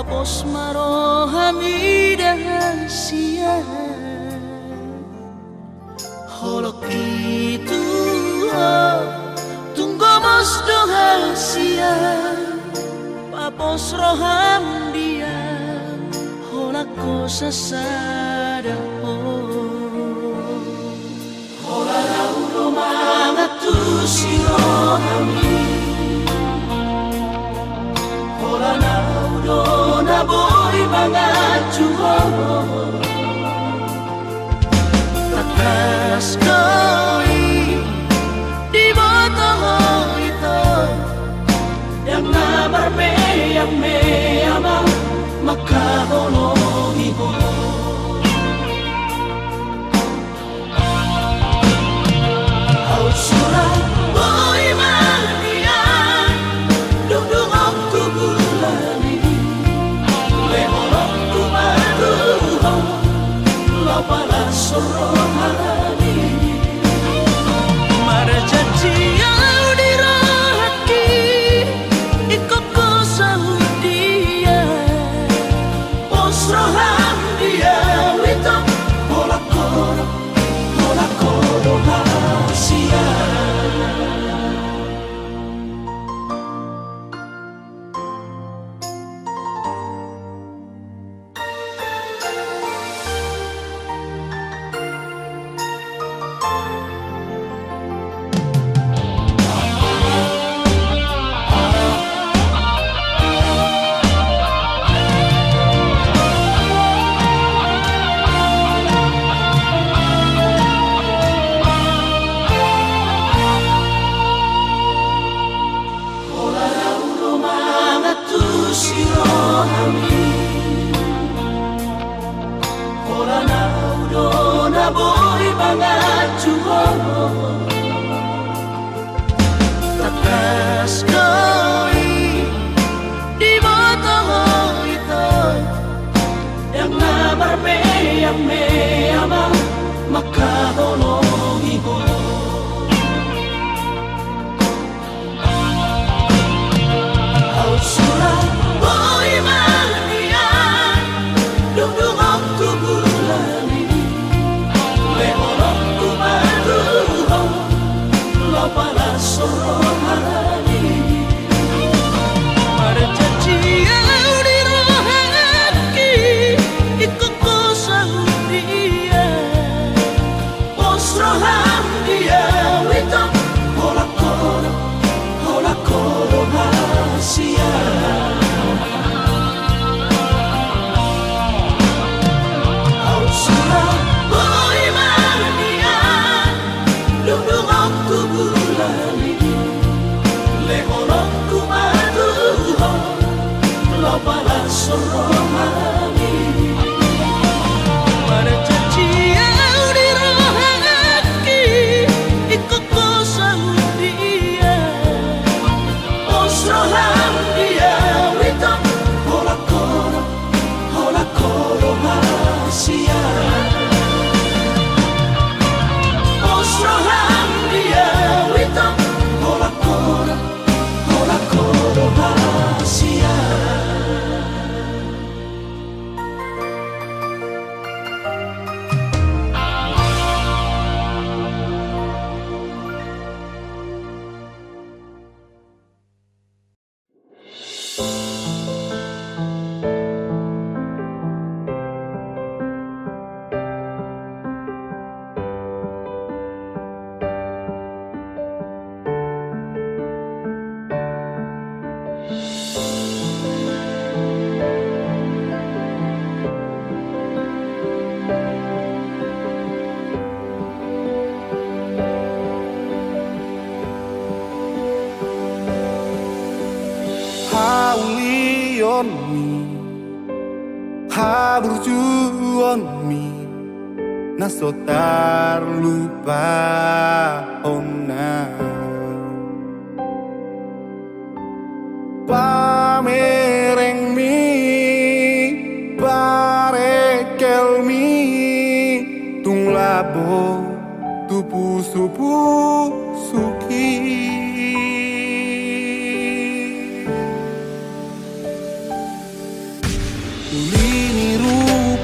Pos maro hamidah sia holok itu tunggu mos doha sia papos roham dia holak ko sasada hola laudo mangatu sirohami hola naudo na boy mangatu takas koi di botol itu yang namar yang meyama maka honohi ko au surat boy mania dudung aku bulani le holok ku madu la pala sorohani marjati au dirahati ikoko saudia posroham dia wito holakoro hasia boy mangatu takas koi di botol itu yang namar yang meyama maka honohi ko au surat boy mania dudung aku bulani para sorohani marjati au dirahati ikoko saudia posroham dia wito holakoro hasia au surat boy mania dudung aku bulani le holok ku madu la pala sorohani marjati au dirahati ikoko saudia posroham dia wito holakoro hasia posroham dia wito holakoro hasia Haburjuon mi naso tarlupa onna pamereng mi barekel mi tung labo tupu supu suki.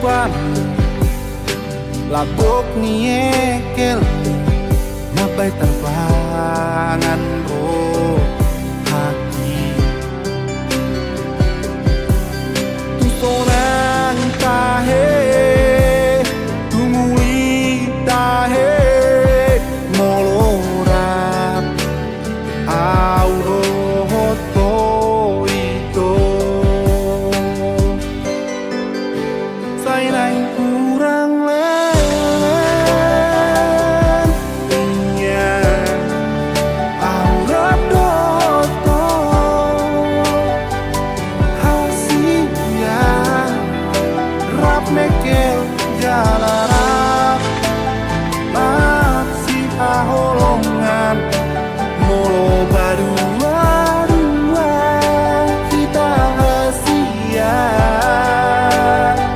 rupamu labok niekel mabai terbangan roh hati tusonan tahe tumuli tahe moloran aurohoto itu saya naik kurang mekel jalarap maksi aholongan molo badua-dua kita hasia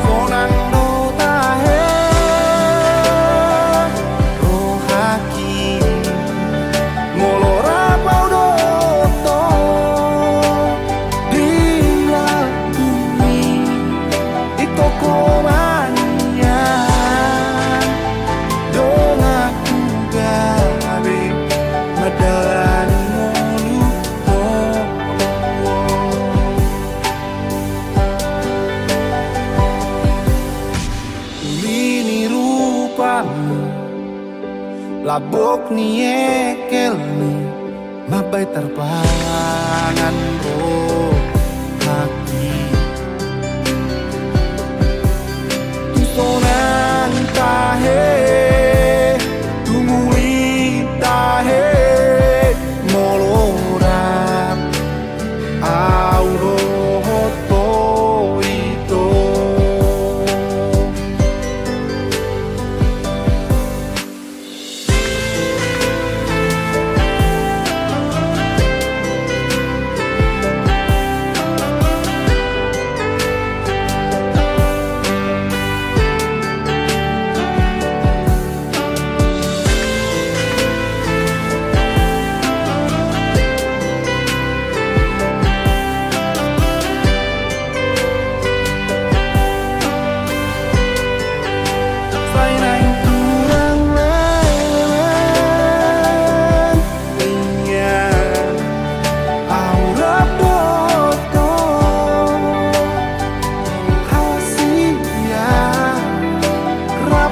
konang do tahe rohaki molo rapau doto dila bumi itoko labok niekelmu mabai terbangan roh hati tusonan tahe tumuli tahe moloran aurohoto itu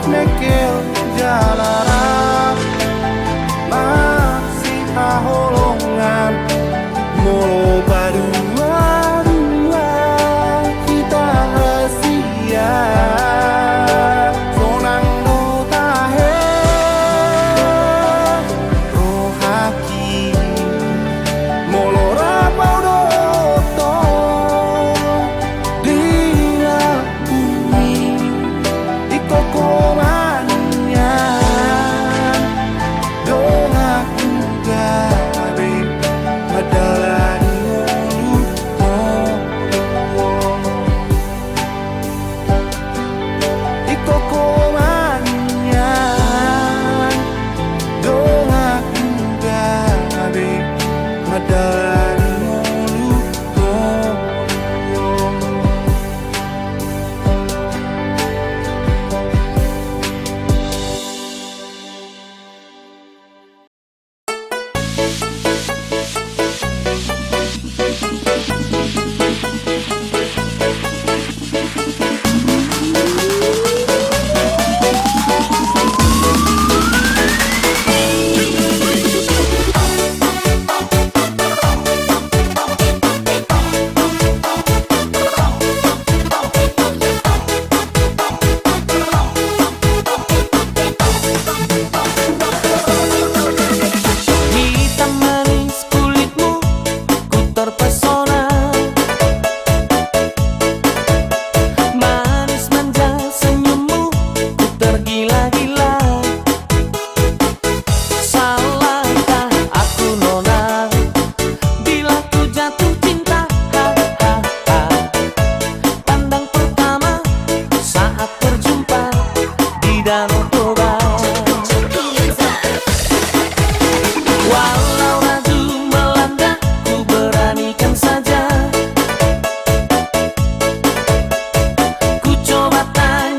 mekel jalarap masih aholongan molo badua-dua kita hasia sonang do tahe rohaki molo rapau doto dila bumi ikoko Ku coba tanya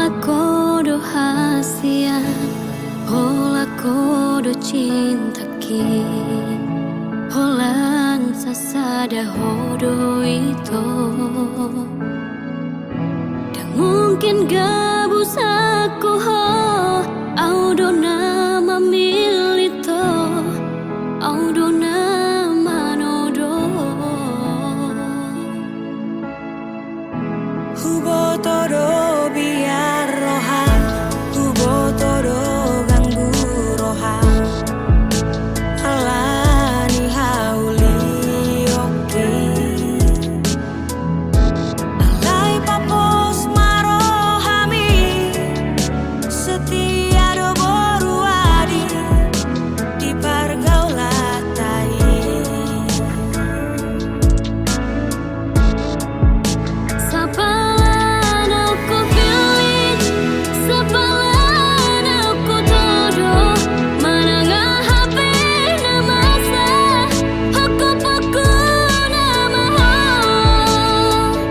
Hola kodo hasian, hola kodo cinta ki, holang sasada hodo itu. Dan mungkin gabus aku ho, audo nama milito, audo nama nodo. Hubo todo biar rohan, hubo todo ganggu rohan. Alani hauli oke, alai papos marohami, setia do boruadi di pergaulatai. Sapalan aku pilih, sapalan aku todo, manangah HP nama sa, aku nama ho,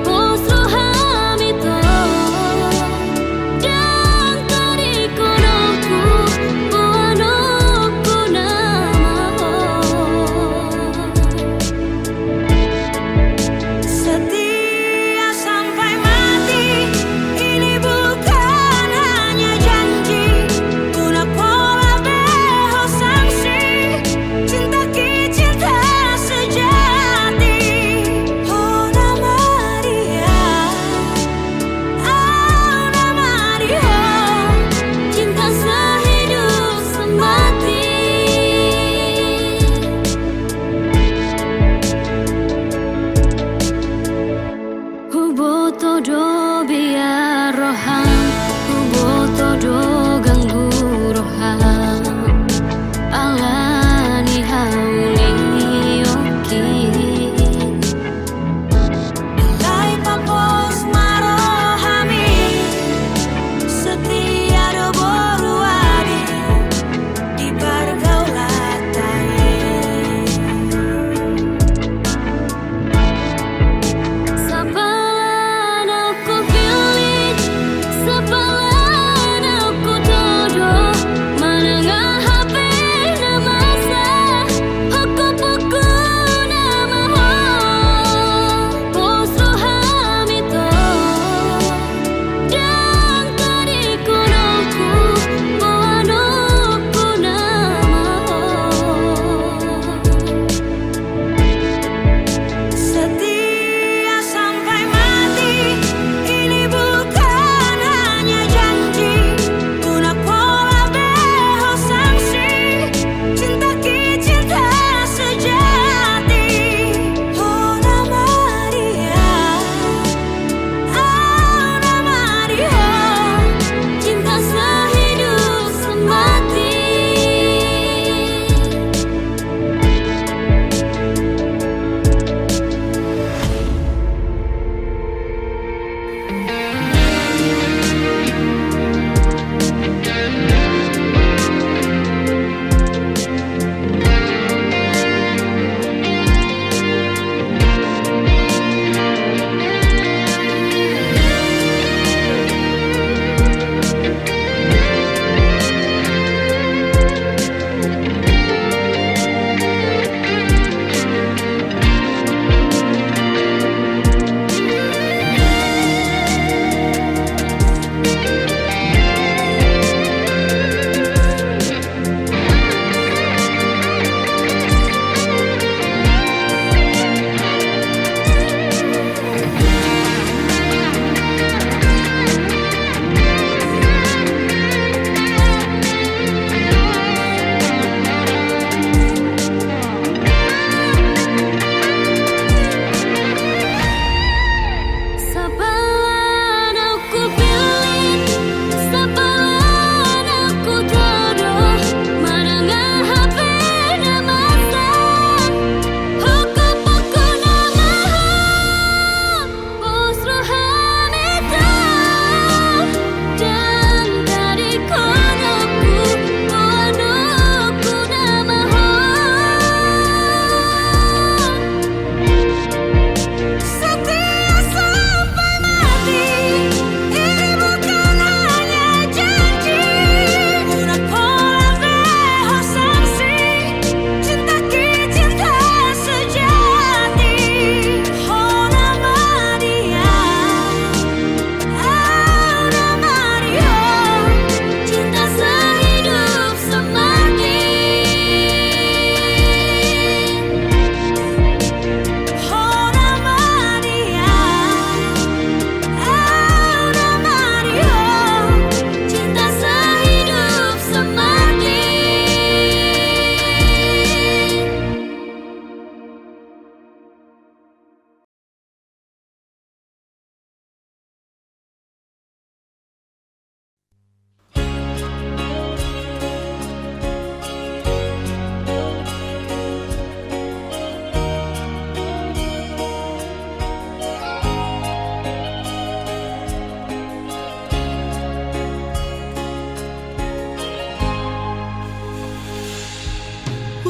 postro hamito, dan tariku noku, buanoku nama ho. Setia sampai mati, ini bukan hanya janji. Una pola beho sanksi, cinta ki cinta sejati. Oh nama dia, oh nama dia, Cinta sehidup semati. Hubo todo biar rohan, hubo todo ganggu rohan. Alani hauli oki, alai papos marohami, setia do boruadi di pergaulatai. sapalan aku pilih, sapalan aku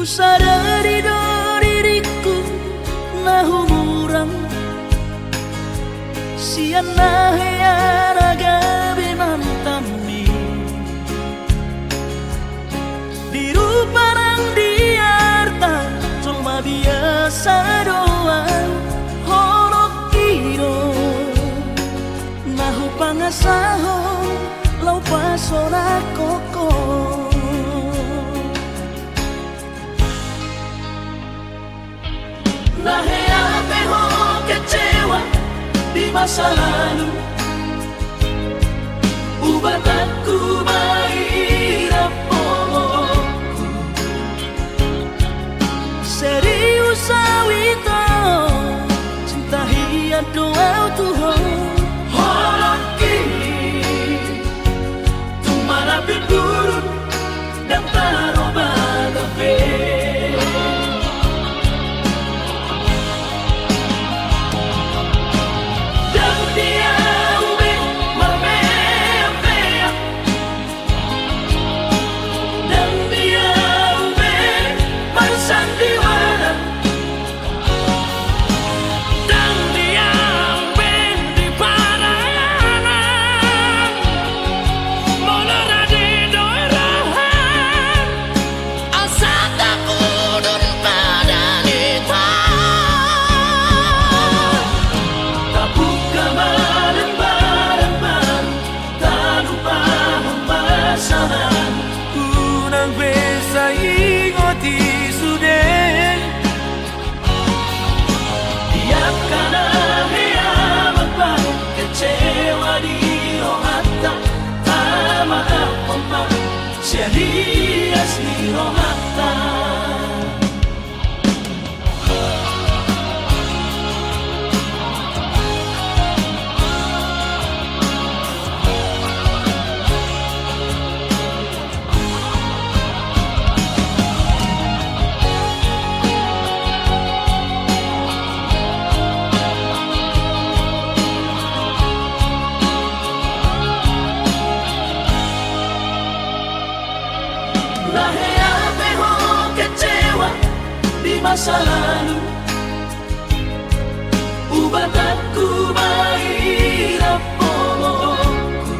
sadari do diriku nahu murang siana heyaraga binantami diru parang diarta cuma biasa doang horok kiro nahu pangasaho lau pasona koko Nahe ho kecewa di masa lalu Ubat aku mahirap pomoku Serius awito cinta hiat doa Tuhan Holoki Tumara bidurun dan taroba gabe Serias ni rohata masa lalu Ubat aku mahirap pomoku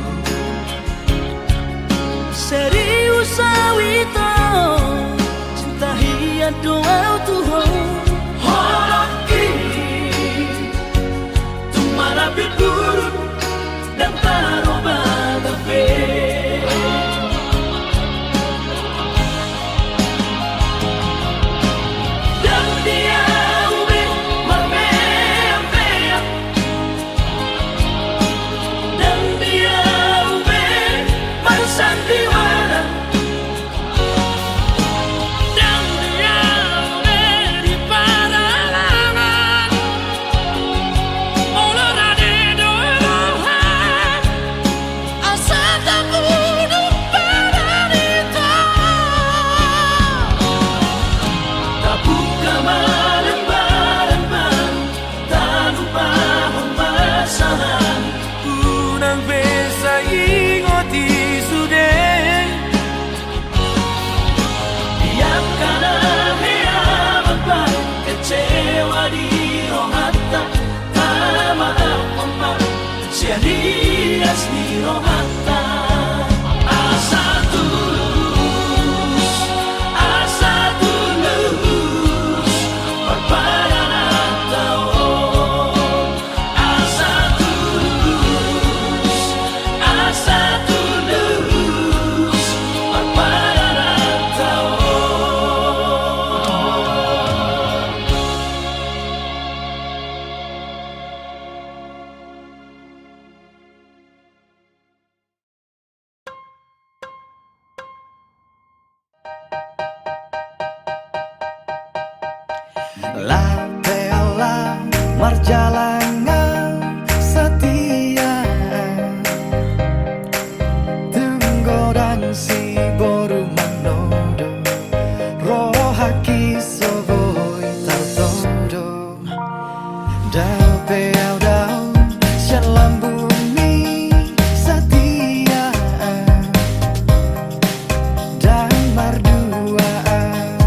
Serius awito cinta hiat doa Tuhan Holoki Tumara bidurun dan taroba gabe Serias ni rohata Asa tulus Perpadanan tahun Asa tulus Perpadanan tahun La bella marjalangan setia Tenggodan si boru manodo Rohaki soboi tartodo Dau peau dau syalam bumi setia Dan marduaan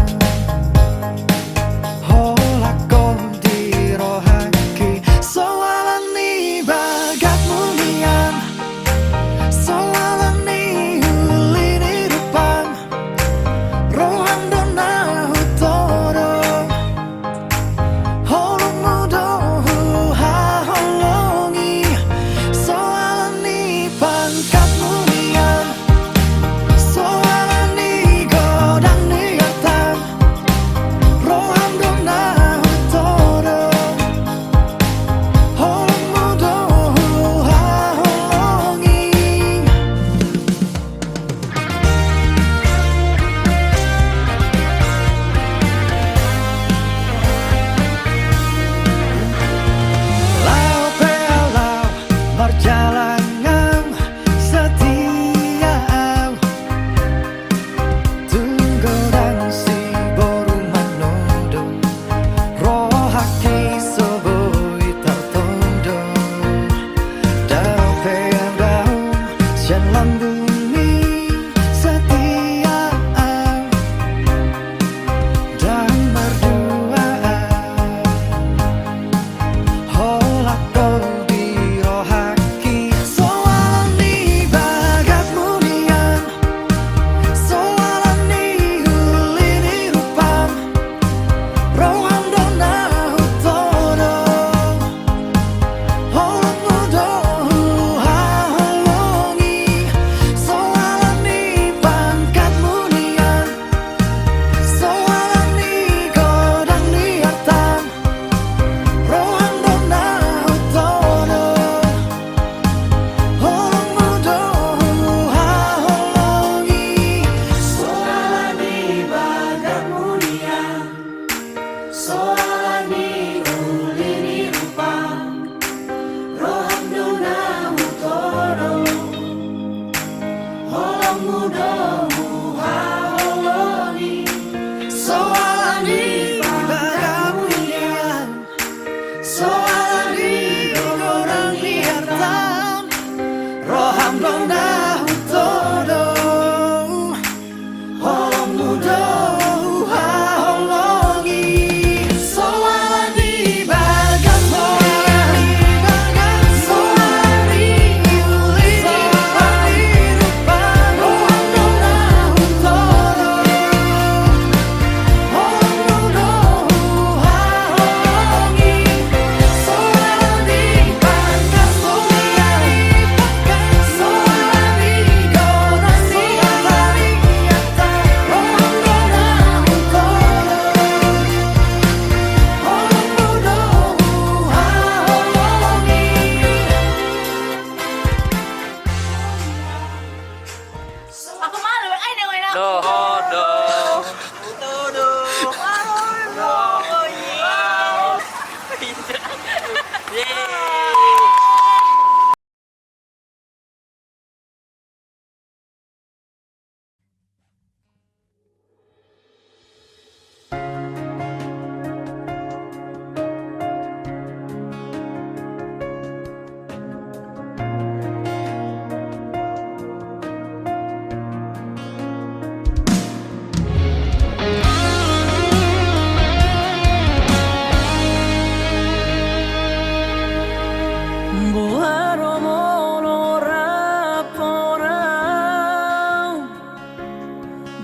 Boharo mono raporau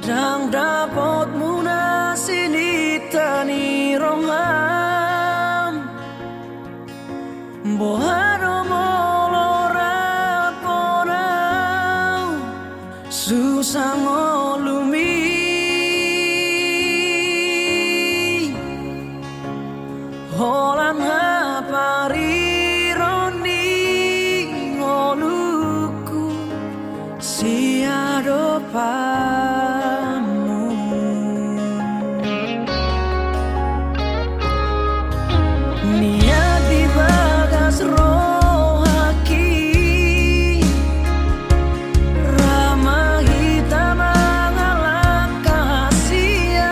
Dang dapat munasini tani romam Boharo mono raporau Susah ngolumi Holang hapari Siado pamu Niat di bagas rohaki Ramah hitam mengalah kasihan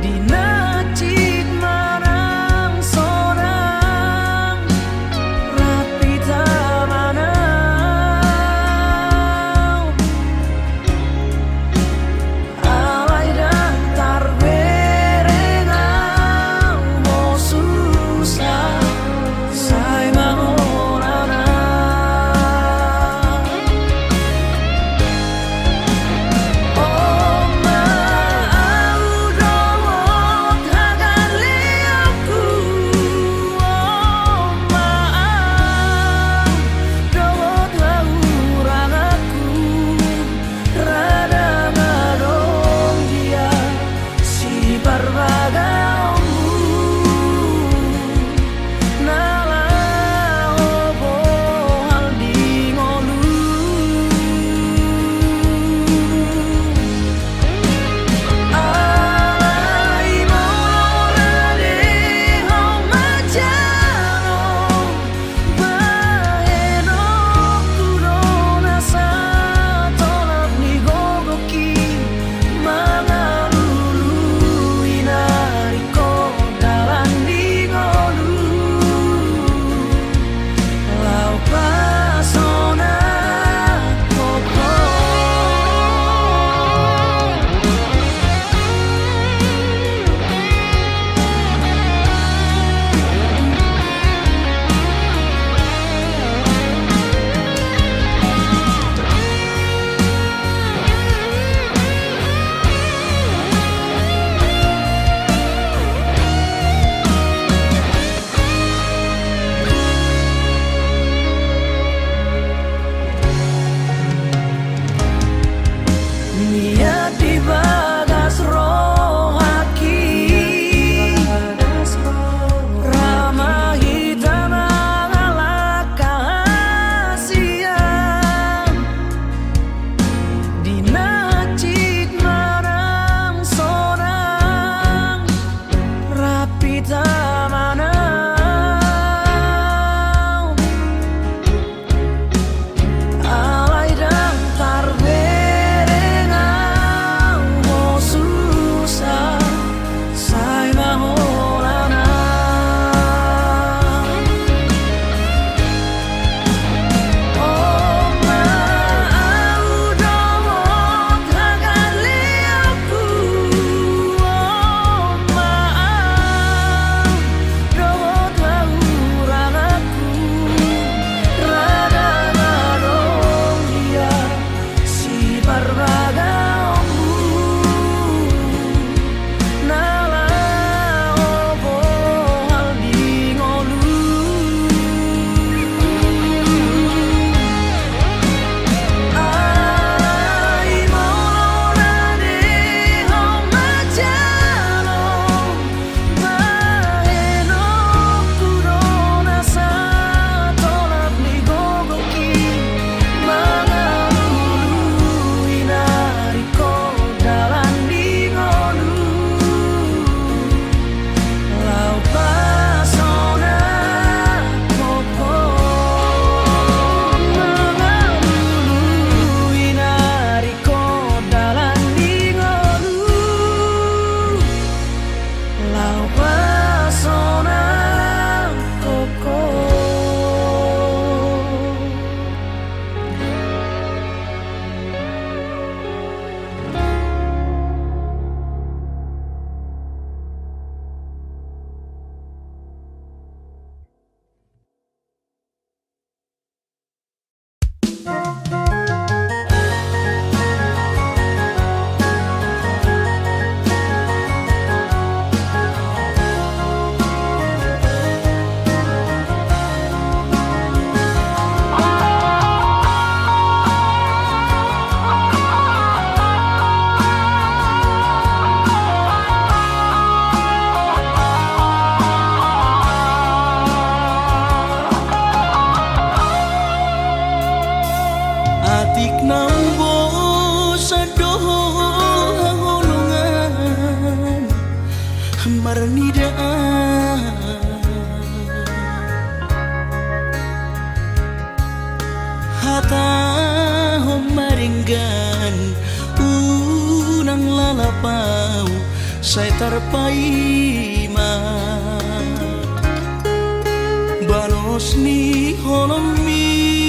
Di nacit marang sorang Rapi tamana atik nambo sadoho holongan marnidaan hata maringgan unang lalapau saya terpaima balos ni holomi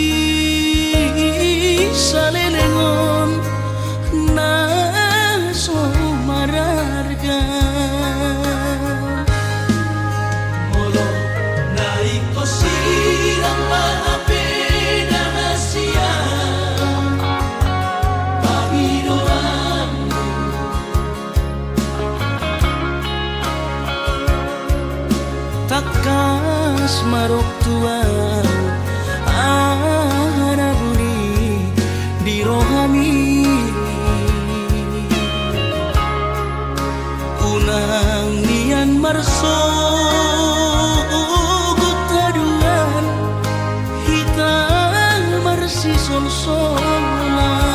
salelengon na somararga molo naik ko sirang maapi na Asia pagidoanmu takas marok tuau arabuni di rohami unang nian marso gutaduan hitam marsi sol-solan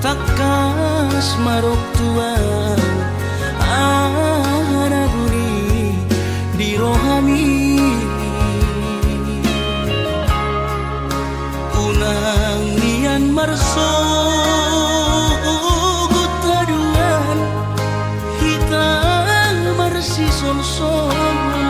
takas marok tuau arabuni di rohami unang nian marso gutaduan hitam marsi sol-solan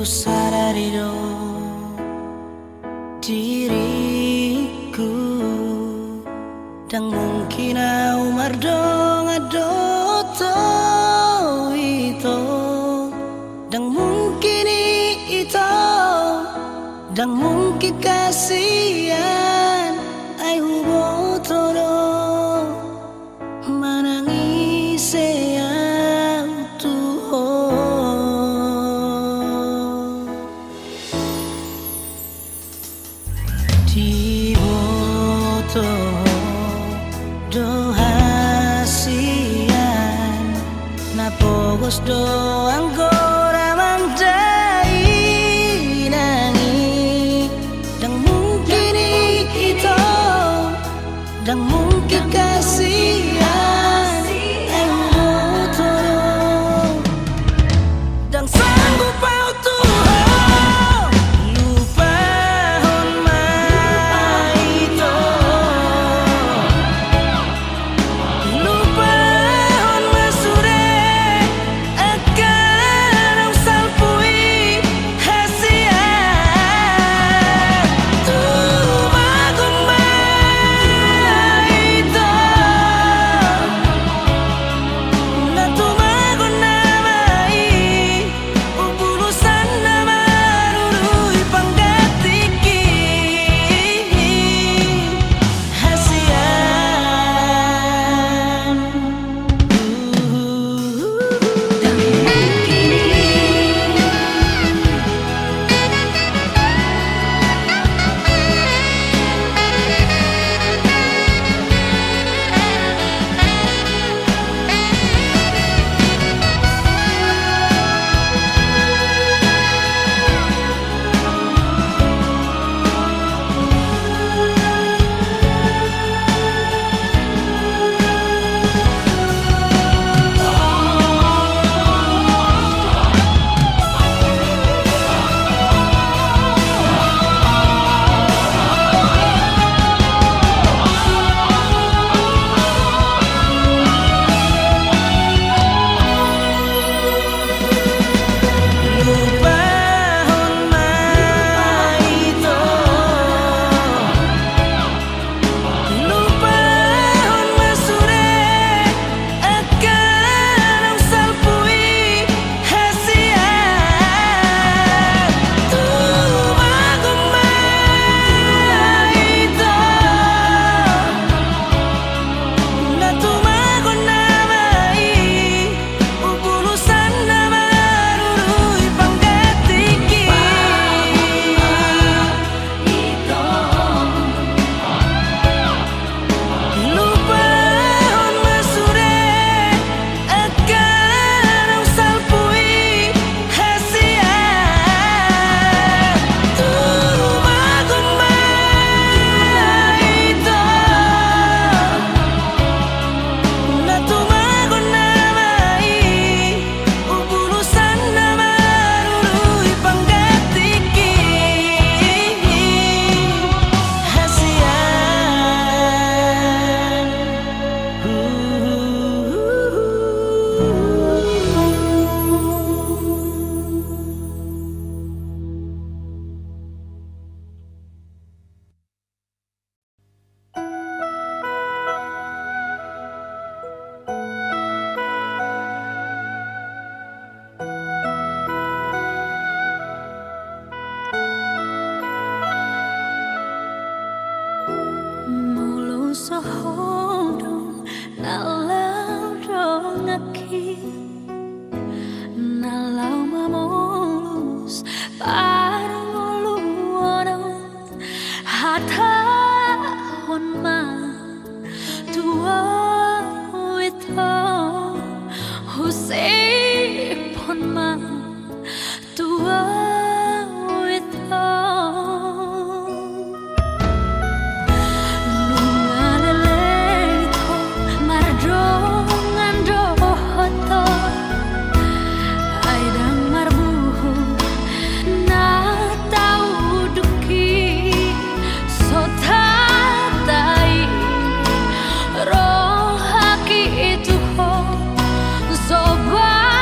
sadari do diriku dan mungkin umar dong ado itu dan mungkin itu dan mungkin kasihan ai hubo todo manangis yang di boto do hasian na pogos do anggora mandai nangi dan mungkin itu dan mungkin kasihan yang boto dan sanggup au Tuhan lupa hon maito lupa hon masure akan au salpui hasian tu magon maito na tu magon namai ubulusan nama rurui panggatiki hasian lupa hon maito lupa hon masure akan au salpui hasian tu magon maito na tu magon namai ubulusan nama rurui panggatiki lupa hon masure akan au salpui hasian tu magon maito na tu magon namai ubulusan nama rurui panggatiki Mulu sohodong nalau dong aki nalau mamulus parulu ono hata hon ma tua wito husei pon ma tua wito lungaleleito mardongan dohoto aidang marbuhu na tau duki sotatai rohaki itu ho sobat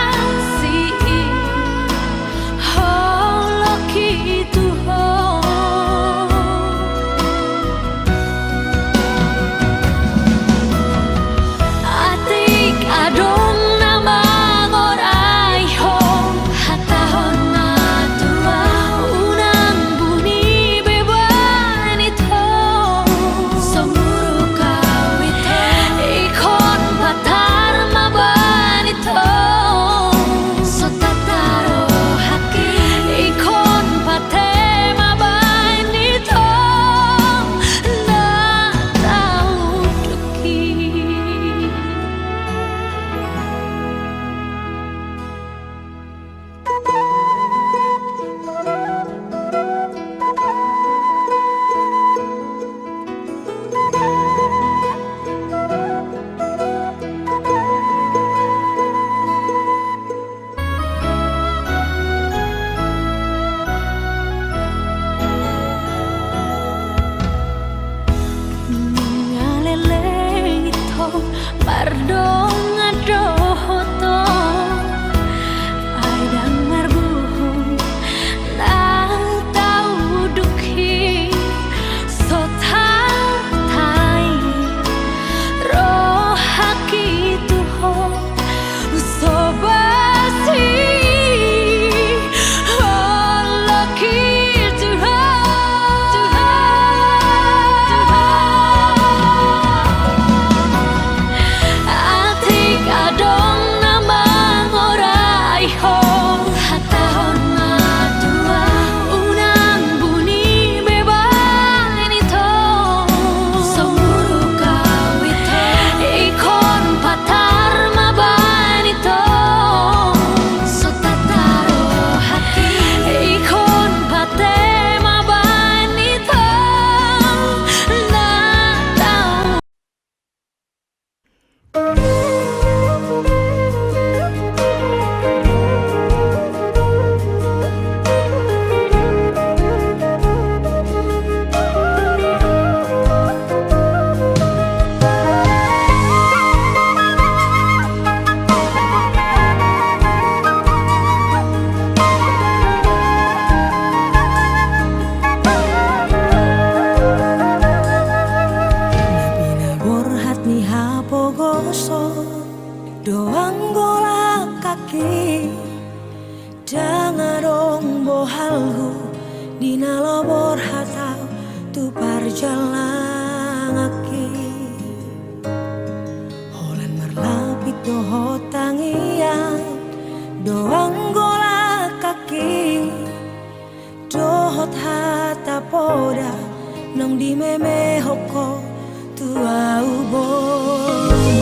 doang golak kaki dangarong bohalhu dina lobor hatau tu parjalang aki holen marlapit doho tangian doang golak kaki dohot hata poda nong di meme hoko tu au bomo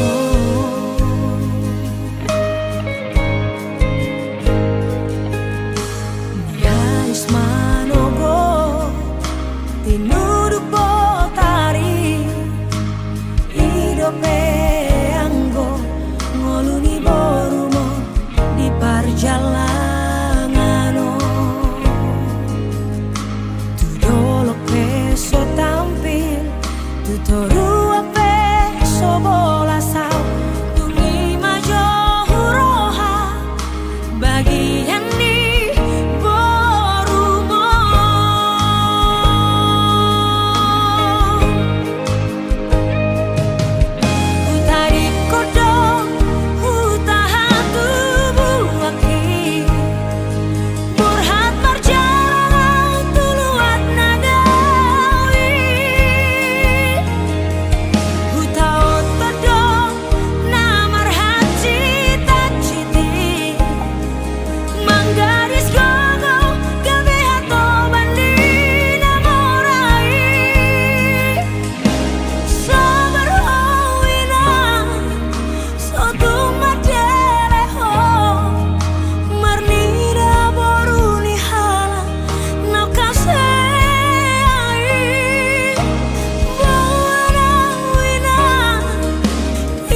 Niais manogo tinuduk botari idope anggo ngoluni borumo di parjalangano tu dolok peso tampil tu toru ape sobola sao tungi majo huroha bagian di borumo utari kodong utahatu buaki burhat marjalang tuluat nagawi utaot todong namar haji tajiti manggaris gogo gabe hato bandina morai sabar howina sotung madeleho marnida boruni hala nau kasei bawana wina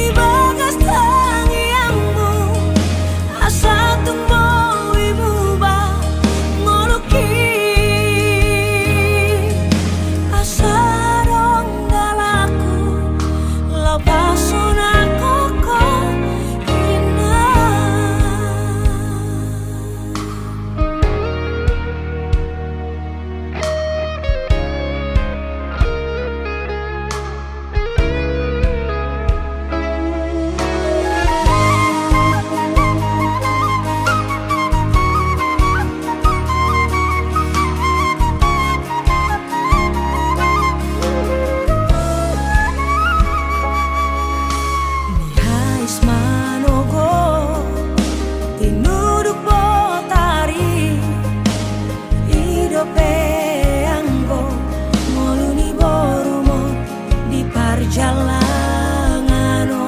ibagas tangiangmu asa tumbo imuba ngoluki asa dong dalaku lapasuna koko inah Niais manogo tinuduk botari idope anggo ngoluni borumo di parjalangano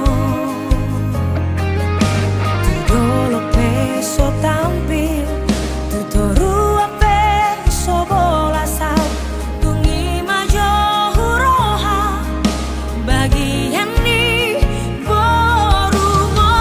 tu dolok peso tampil tu toru ape sobola sao tungi majo huroha bagian di borumo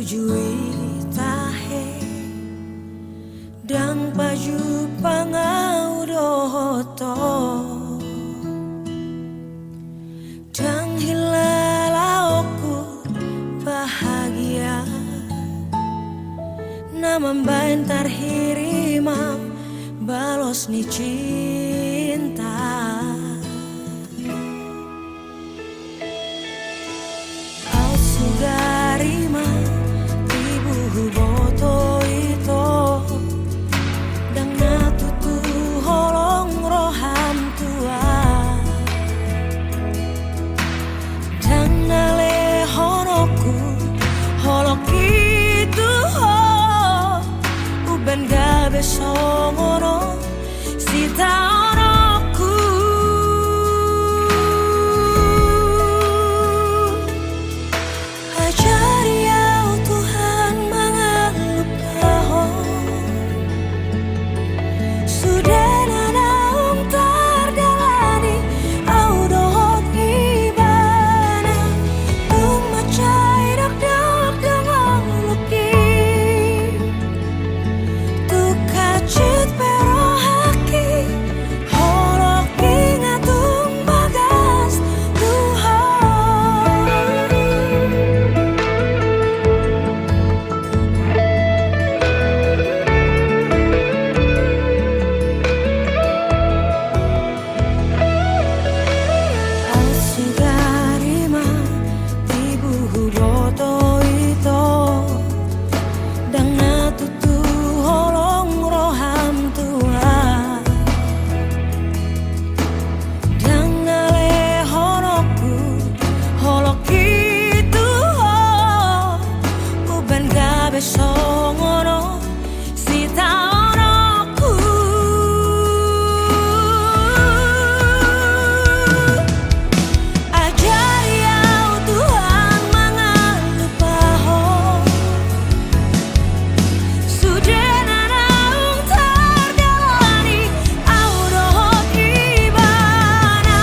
tujui tahe dang baju pangau dohoto dang hilalaoku bahagia namambain tarhirima balos ni cinta au sugarima ibu boto ito dang natutu holong roham tua dang nale honoku holok itu ho uben gabe songono sita onoku ajari au Tuhan mangalupaho sudah nanaung tardalani au dohot ibana tung macai dak dak dengan luki tu kacit pero haki holok ingatung bagas Tuhan au sugarima ibu boto ito dang natutu holong roham tua dang nale honoku holok itu ho uben gabe songono sita onoku ajari au Tuhan mangalupaho sudah nanaung tardalani au dohot ibana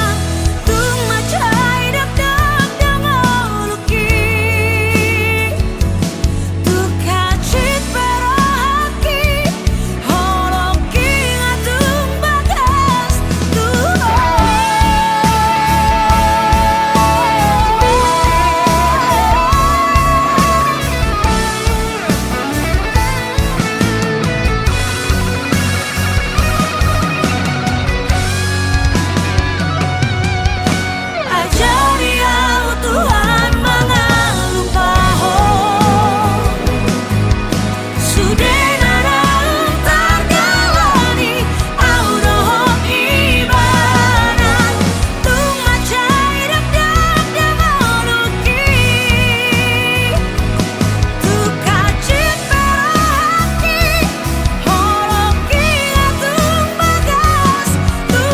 tung macai dak dak dengan luki tu kacit pero haki holok ingatung bagas ajari au Tuhan mangalupaho sudah nanaung tardalani au dohot ibana tung macai dak dak dengan luki tu kacit pero haki holok ingatung bagas tu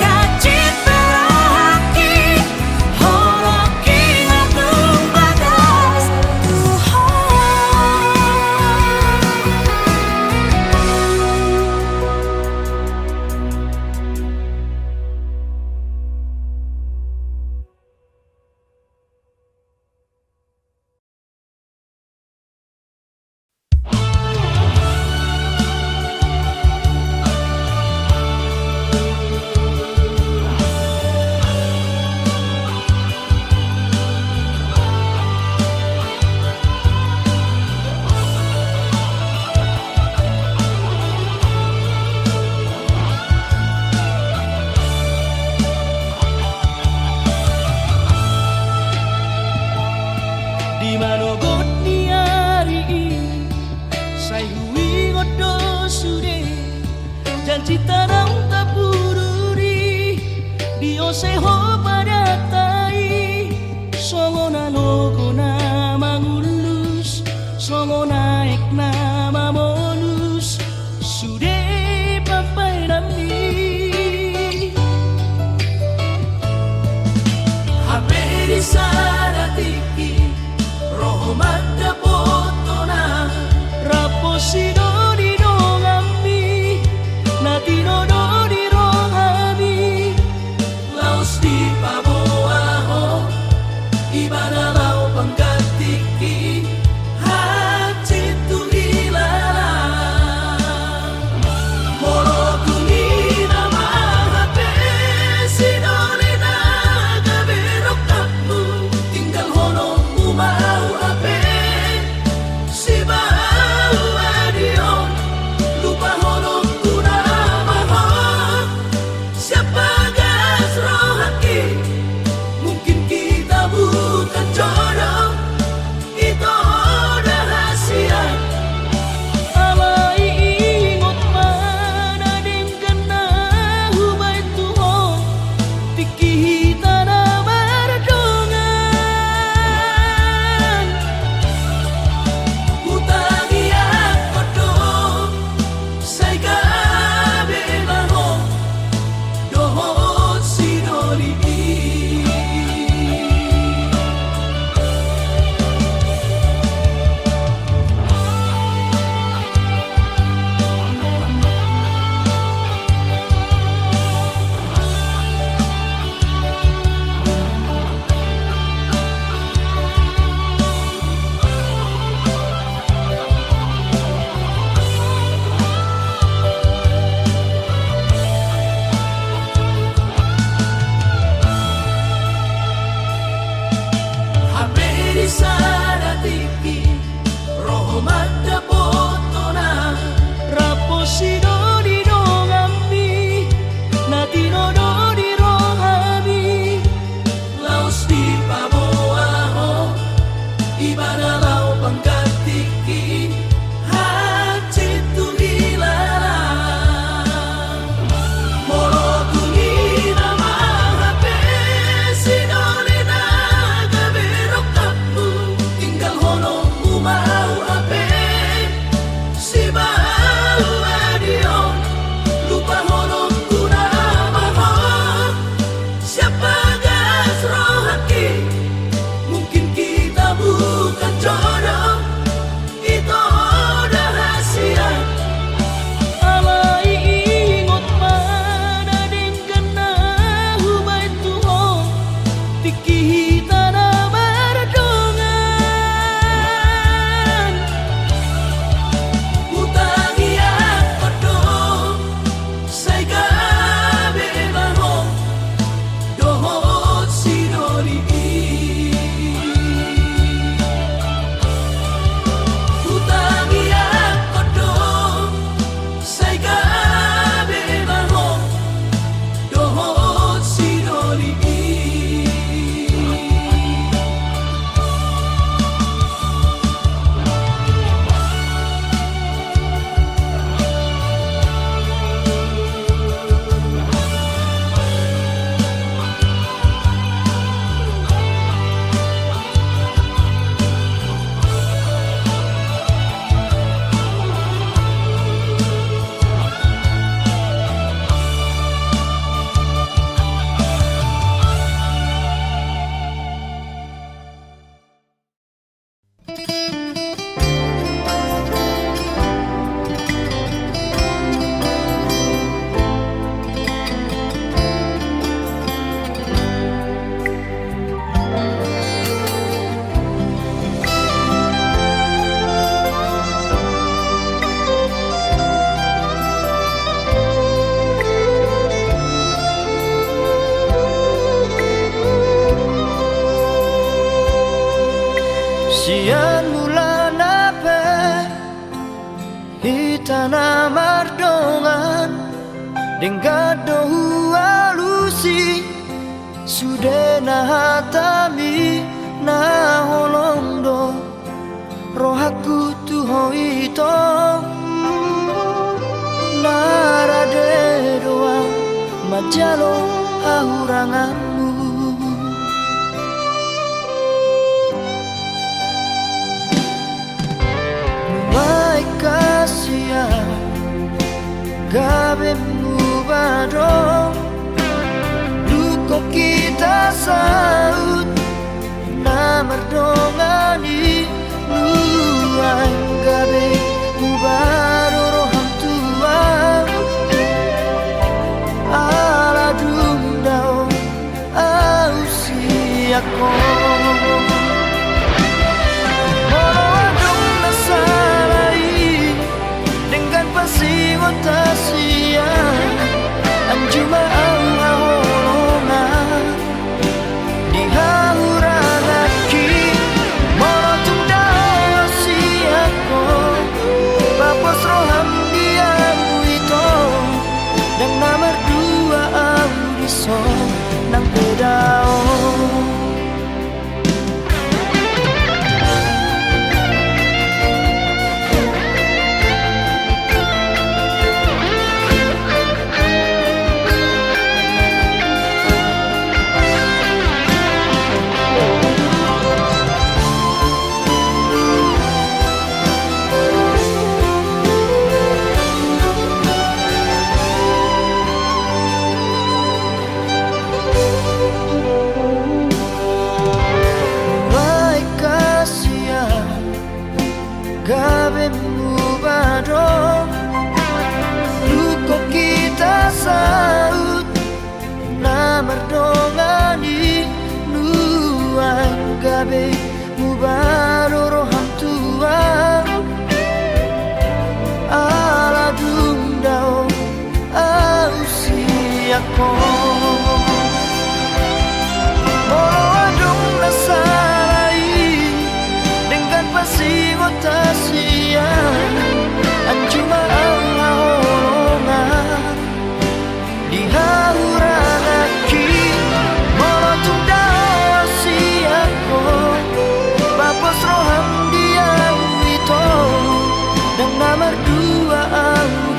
kacit pero haki holok ingatung bagas Di manogot ni ari sai hui ngodo sude janji tanang tapururi dio seho pada tai songona logona mangulus songona ekna mamolus sude papai nami haberi saratiki roho mata potona raposino di dongami natino do di rohami tiki tanah mardongan utangi akodo saiga bemaho dohot sinori sana tiki roho mata potona raposino di dongami natino do di rohami laos di paboaho ibana lau pangkatiki hati tu hilala moro tuni nama hape sinone naga berok tinggal hono umau ape si bau adio lupa hono kuna maho siapa gas rohaki mungkin kita bukan jodoh itu udah rahasia alai ingot mana dengan nahu baitu ho tiki tanah mardongan utangi akodo saiga bemaho dohot sinori utangi akodo saiga bemaho dohot sinori sian bulan ape hitana mardongan denggado alusi sude na hatami na holondo rohaku tuho ito narade doa majalo ahuranganmu baik kasia gabe mubaro luko kita saut na mardongani nuang gabe mubaro roham tua ala dundao ausiako Tasia anjuma ahorona di hauranaki morotunda siako papos roham dia itu dan nomor dua audiso nang bedao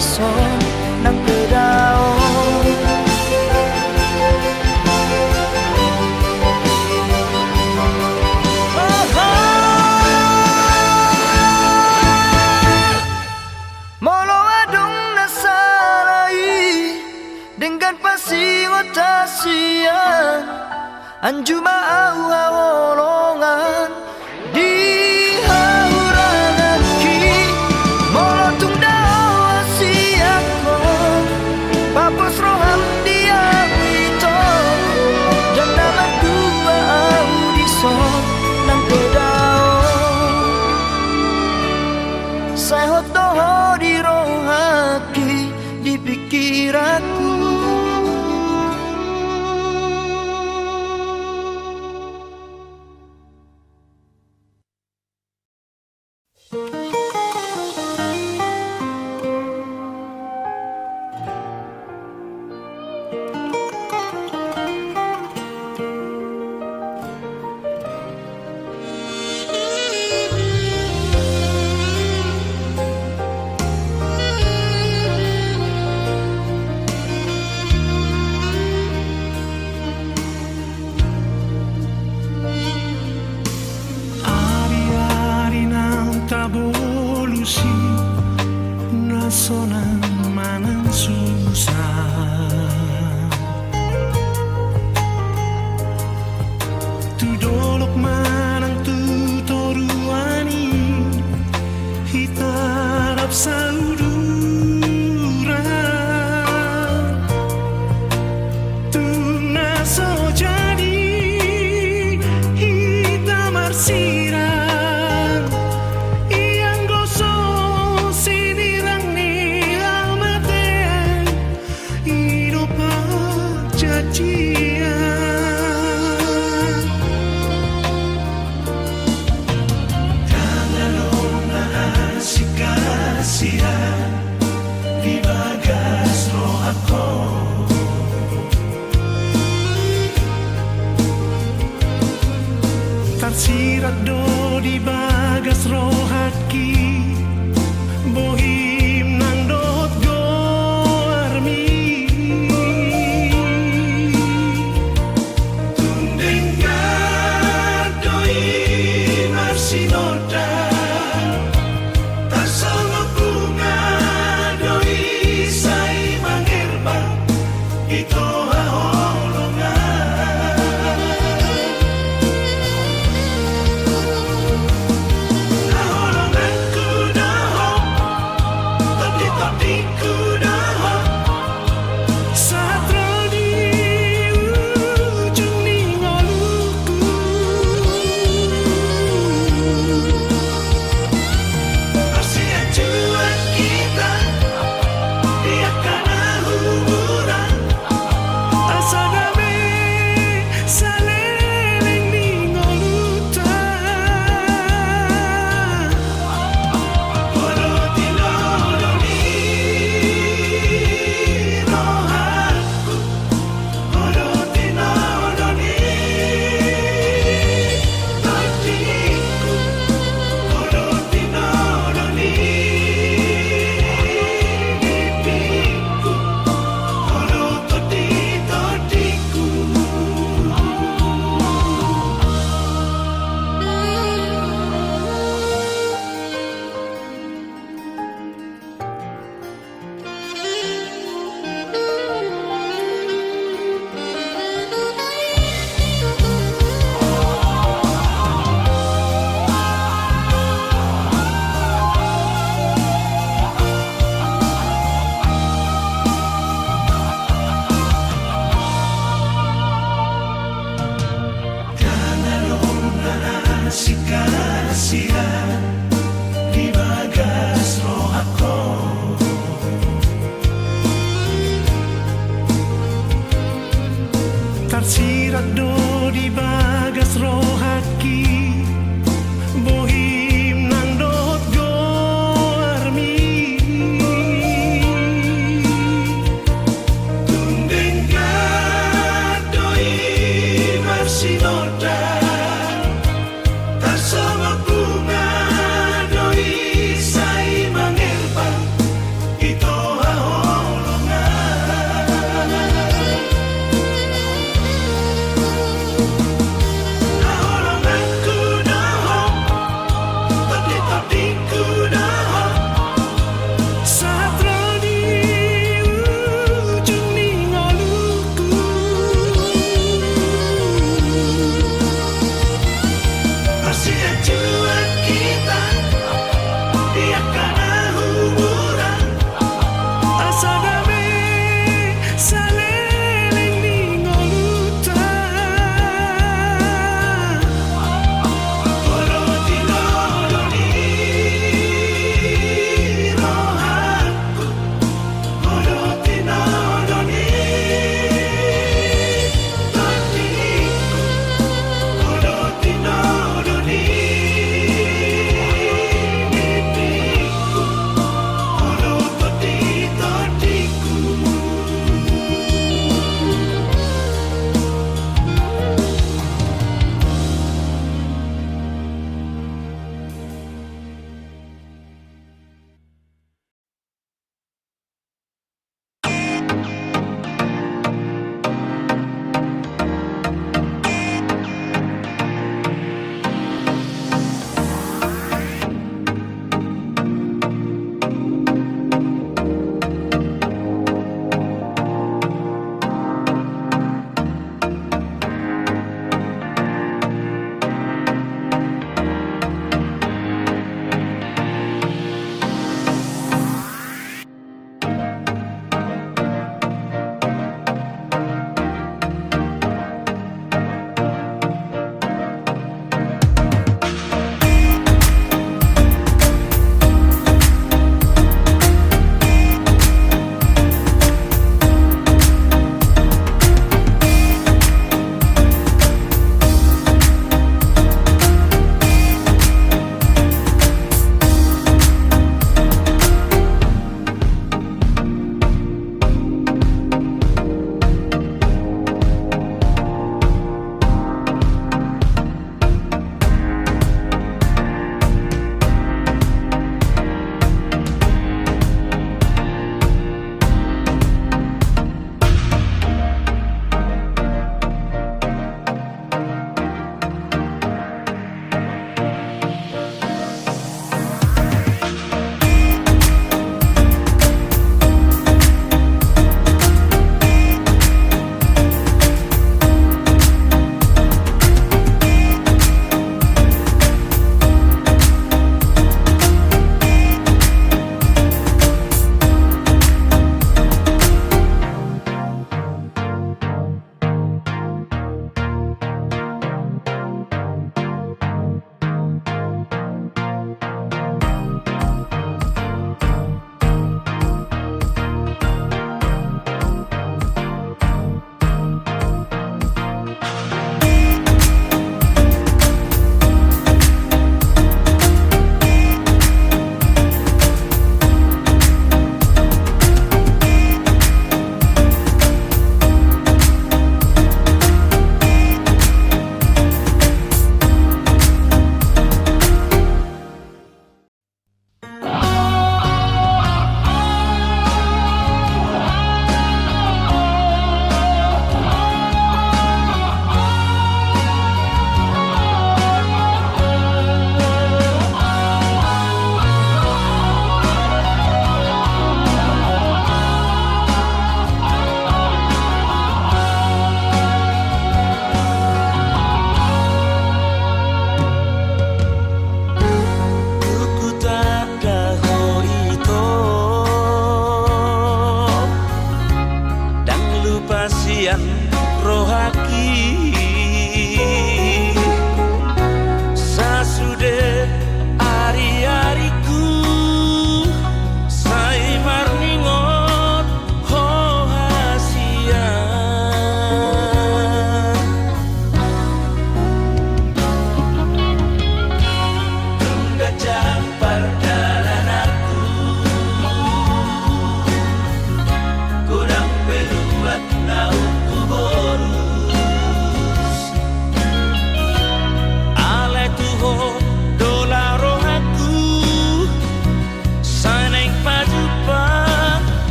son nang kedaon. Molo adung nasarai dengan pasing otasian anjuma au awolongan di haurangan ki molo tung dawa siakon papos roham dia wito dan nama dua audison nang kedaon saya hotoho di rohaki di pikiranku. Ari-ari nang tabolusi nasonan manang susah tudolok manang tutoruani hitarap saudura tuna so jadi hitam arsirang yang gosong sinirang ni almaten hidup cacian jangan lona asik kasihan di bagas roh aku tersirat do di bagas rohaki bohim nang dot goarmi tundengkan doi marsinoda tak sama bunga doi sai mangerba itu tersirat do di